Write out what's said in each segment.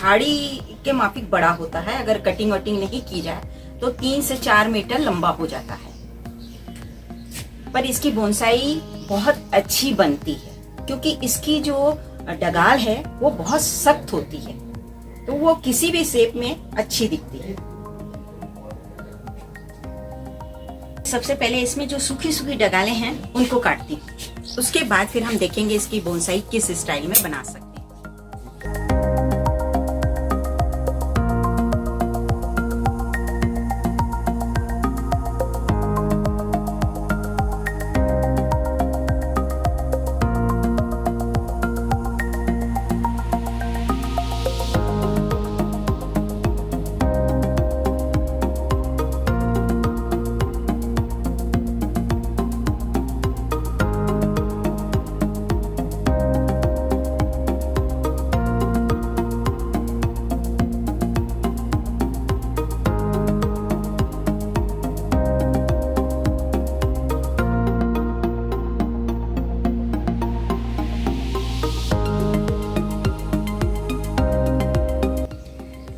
झाड़ी के माफिक बड़ा होता है। अगर कटिंग वटिंग नहीं की जाए तो 3 से 4 मीटर लंबा हो जाता है। पर इसकी बोनसाई बहुत अच्छी बनती है क्योंकि इसकी जो डगाल है वो बहुत सख्त होती है, तो वो किसी भी शेप में अच्छी दिखती है। सबसे पहले इसमें जो सूखी सूखी डगालें हैं उनको काटती हूँ, उसके बाद फिर हम देखेंगे इसकी बोनसाई किस स्टाइल में बना सकते हैं।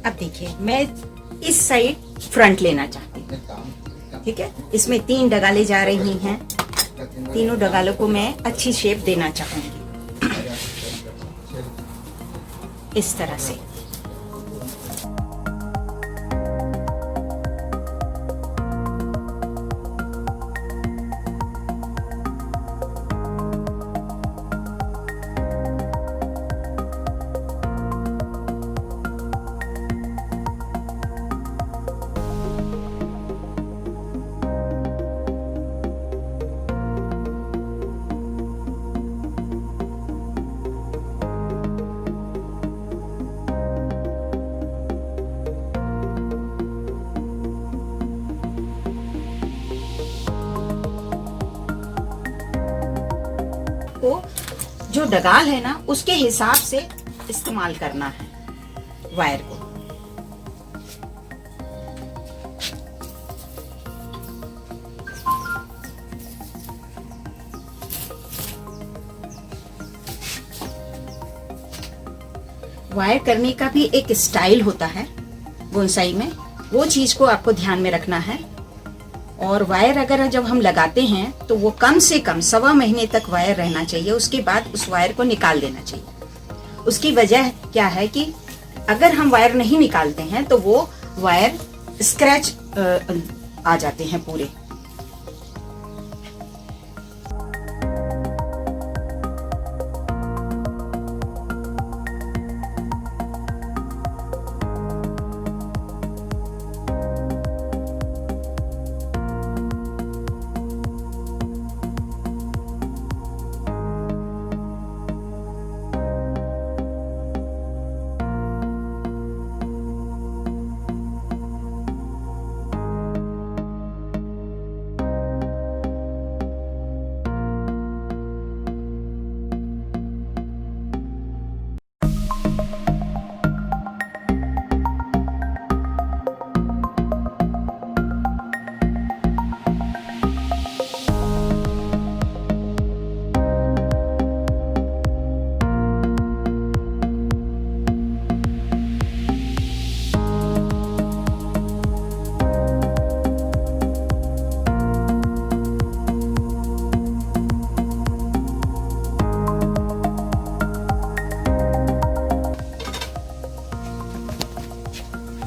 अब देखिए, मैं इस साइड फ्रंट लेना चाहती हूँ। ठीक है, इसमें 3 डगाले जा रही हैं। तीनों डगालों को मैं अच्छी शेप देना चाहूंगी इस तरह से। को जो डगाल है ना उसके हिसाब से इस्तेमाल करना है वायर को। वायर करने का भी एक स्टाइल होता है बोनसाई में, वो चीज को आपको ध्यान में रखना है। और वायर अगर जब हम लगाते हैं तो वो कम से कम 1.25 महीने तक वायर रहना चाहिए, उसके बाद उस वायर को निकाल देना चाहिए। उसकी वजह क्या है कि अगर हम वायर नहीं निकालते हैं तो वो वायर स्क्रैच आ जाते हैं पूरे।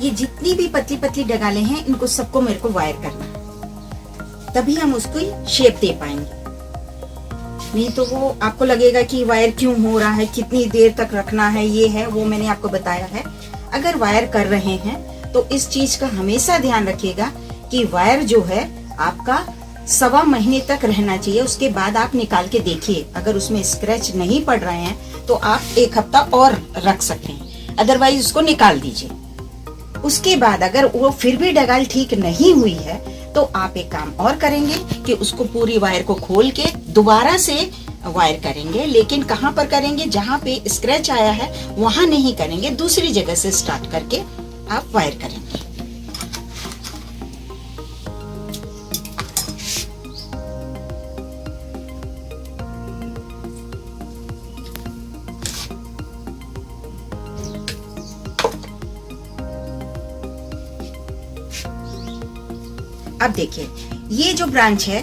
ये जितनी भी पतली पतली डगालें हैं इनको सबको मेरे को वायर करना है, तभी हम उसको शेप दे पाएंगे। नहीं तो वो आपको लगेगा कि वायर क्यों हो रहा है, कितनी देर तक रखना है, ये है वो मैंने आपको बताया है। अगर वायर कर रहे हैं तो इस चीज का हमेशा ध्यान रखिएगा कि वायर जो है आपका 1.25 महीने तक रहना चाहिए। उसके बाद आप निकाल के देखिए, अगर उसमें स्क्रैच नहीं पड़ रहे हैं तो आप 1 हफ्ता और रख सकते हैं, अदरवाइज उसको निकाल दीजिए। उसके बाद अगर वो फिर भी डगाल ठीक नहीं हुई है तो आप एक काम और करेंगे कि उसको पूरी वायर को खोल के दोबारा से वायर करेंगे। लेकिन कहाँ पर करेंगे, जहाँ पे स्क्रैच आया है वहां नहीं करेंगे, दूसरी जगह से स्टार्ट करके आप वायर करेंगे। अब देखिए, ये जो ब्रांच है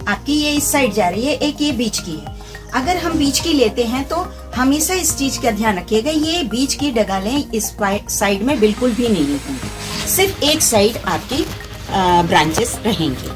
आपकी, ये इस साइड जा रही है, एक ये बीच की है। अगर हम बीच की लेते हैं तो हमेशा इस चीज का ध्यान रखिएगा, ये बीच की डगालें इस साइड में बिल्कुल भी नहीं होंगी, सिर्फ एक साइड आपकी ब्रांचेस रहेंगी।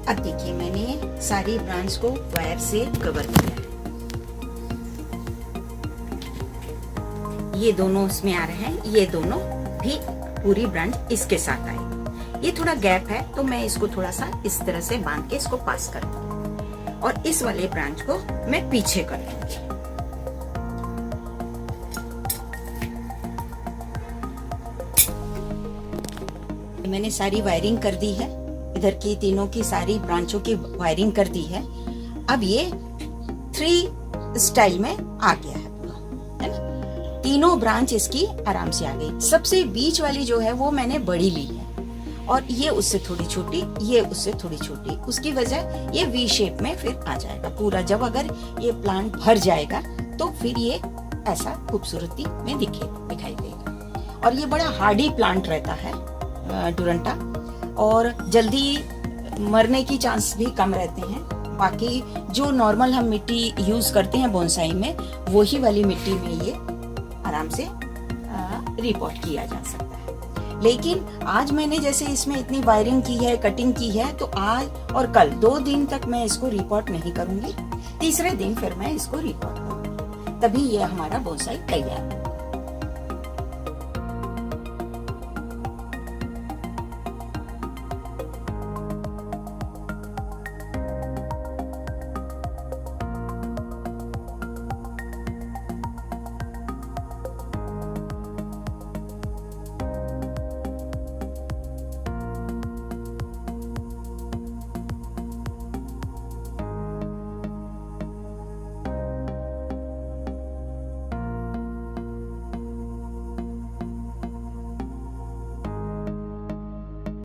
अब देखिए, मैंने सारी ब्रांच को वायर से कवर किया है। ये दोनों उसमें आ रहे हैं, ये दोनों भी पूरी ब्रांच इसके साथ आए। ये थोड़ा गैप है तो मैं इसको थोड़ा सा इस तरह से बांध के इसको पास कर दूंगी और इस वाले ब्रांच को मैं पीछे कर दूंगी। मैंने सारी वायरिंग कर दी है, इधर की तीनों की सारी ब्रांचों की वायरिंग कर दी है। अब ये 3 स्टाइल में आ गया है पूरा, है ना। तीनों ब्रांच इसकी आराम से आ गई। सबसे बीच वाली जो है वो मैंने बड़ी ली है और ये उससे थोड़ी छोटी, ये उससे थोड़ी छोटी। उसकी वजह ये वी शेप में फिर आ जाएगा पूरा। जब अगर ये प्लांट भर जाएगा तो फिर ये ऐसा खूबसूरती में दिखाई देगा। और ये बड़ा हार्डी प्लांट रहता है डुरंटा, और जल्दी मरने की चांस भी कम रहते हैं। बाकी जो नॉर्मल हम मिट्टी यूज करते हैं बोनसाई में, वही वाली मिट्टी में ये आराम से रिपोर्ट किया जा सकता है। लेकिन आज मैंने जैसे इसमें इतनी वायरिंग की है, कटिंग की है, तो आज और कल 2 दिन तक मैं इसको रिपोर्ट नहीं करूंगी। तीसरे दिन फिर मैं इसको रिपोर्ट करूंगी, तभी ये हमारा बोनसाई तैयार है।